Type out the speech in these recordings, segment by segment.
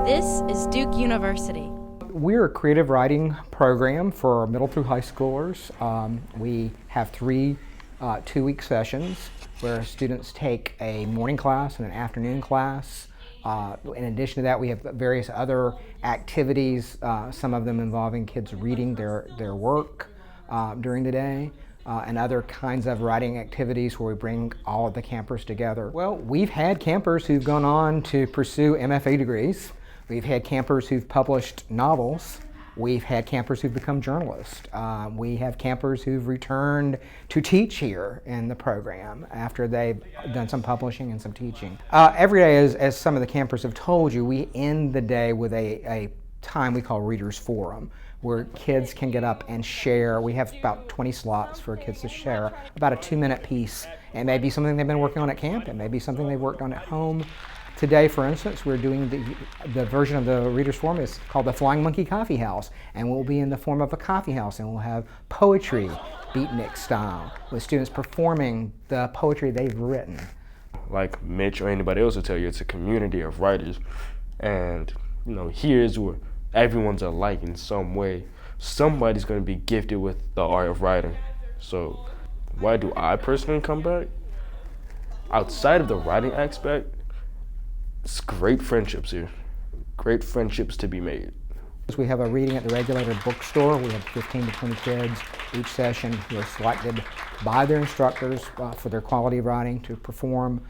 This is Duke University. We're a creative writing program for middle through high schoolers. We have three 2-week sessions where students take a morning class and an afternoon class. In addition to that, we have various other activities, some of them involving kids reading their work during the day, and other kinds of writing activities where we bring all of the campers together. Well, we've had campers who've gone on to pursue MFA degrees. We've had campers who've published novels. We've had campers who've become journalists. We have campers who've returned to teach here in the program after they've done some publishing and some teaching. Every day, as some of the campers have told you, we end the day with a time we call Readers Forum, where kids can get up and share. We have about 20 slots for kids to share about a 2-minute piece. It may be something they've been working on at camp. It may be something they've worked on at home. Today, for instance, we're doing the version of the Readers Forum is called the Flying Monkey Coffee House, and we'll be in the form of a coffee house, and we'll have poetry, beatnik style, with students performing the poetry they've written. Like Mitch or anybody else will tell you, it's a community of writers, and here's where everyone's alike in some way. Somebody's going to be gifted with the art of writing. So why do I personally come back? Outside of the writing aspect, it's great friendships here. Great friendships to be made. We have a reading at the Regulator bookstore. We have 15 to 20 kids each session who are selected by their instructors for their quality of writing to perform.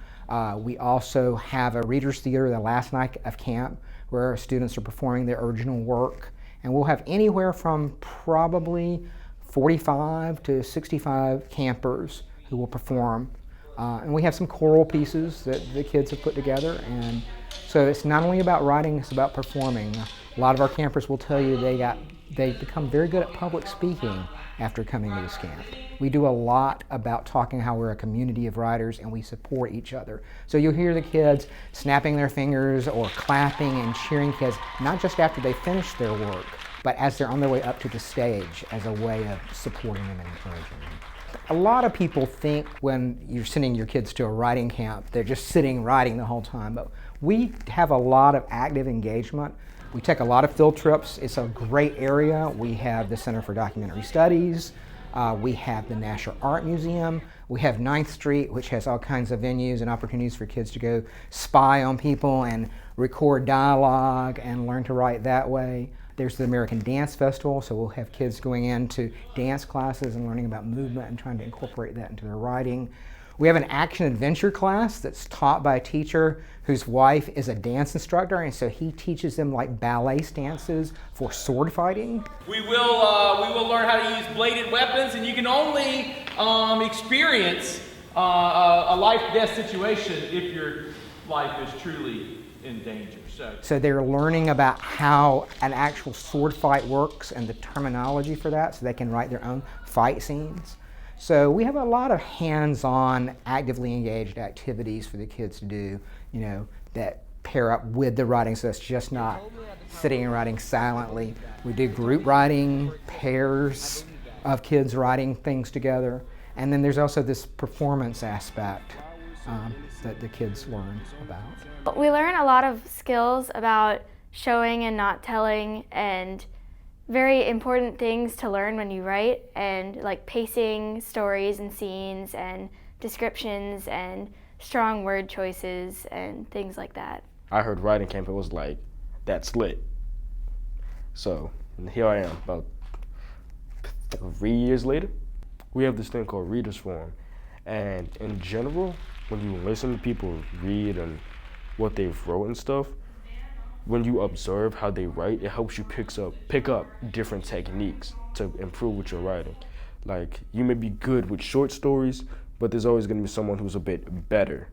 We also have a readers theater the last night of camp where students are performing their original work. And we'll have anywhere from probably 45 to 65 campers who will perform. And we have some choral pieces that the kids have put together. And so it's not only about writing, it's about performing. A lot of our campers will tell you they become very good at public speaking after coming to this camp. We do a lot about talking how we're a community of writers and we support each other. So you'll hear the kids snapping their fingers or clapping and cheering kids, not just after they finish their work, but as they're on their way up to the stage as a way of supporting them and encouraging them. A lot of people think when you're sending your kids to a writing camp, they're just sitting writing the whole time, but we have a lot of active engagement. We take a lot of field trips. It's a great area. We have the Center for Documentary Studies. We have the National Art Museum. We have 9th Street, which has all kinds of venues and opportunities for kids to go spy on people and record dialogue and learn to write that way. There's the American Dance Festival, so we'll have kids going into dance classes and learning about movement and trying to incorporate that into their writing. We have an action adventure class that's taught by a teacher whose wife is a dance instructor, and so he teaches them like ballet stances for sword fighting. We will learn how to use bladed weapons, and you can only experience a life-death situation if your life is truly in danger. So they're learning about how an actual sword fight works and the terminology for that, so they can write their own fight scenes. So we have a lot of hands-on, actively engaged activities for the kids to do, that pair up with the writing, so it's just not sitting and writing silently. We do group writing, pairs of kids writing things together, and then there's also this performance aspect that the kids learn about. We learn a lot of skills about showing and not telling, and very important things to learn when you write, and like pacing stories and scenes and descriptions and strong word choices and things like that. I heard writing camp, it was like, that's lit. So here I am, about 3 years later. We have this thing called Readers Forum. And in general, when you listen to people read and what they've wrote and stuff, when you observe how they write, it helps you pick up different techniques to improve with your writing. Like, you may be good with short stories, but there's always going to be someone who's a bit better.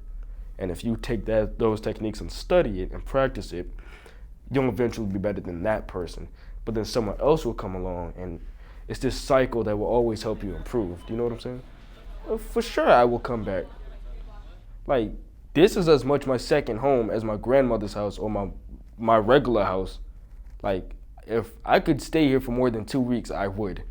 And if you take those techniques and study it and practice it, you'll eventually be better than that person. But then someone else will come along, and it's this cycle that will always help you improve. Do you know what I'm saying? Well, for sure, I will come back. Like, this is as much my second home as my grandmother's house or my regular house. Like, if I could stay here for more than 2 weeks, I would.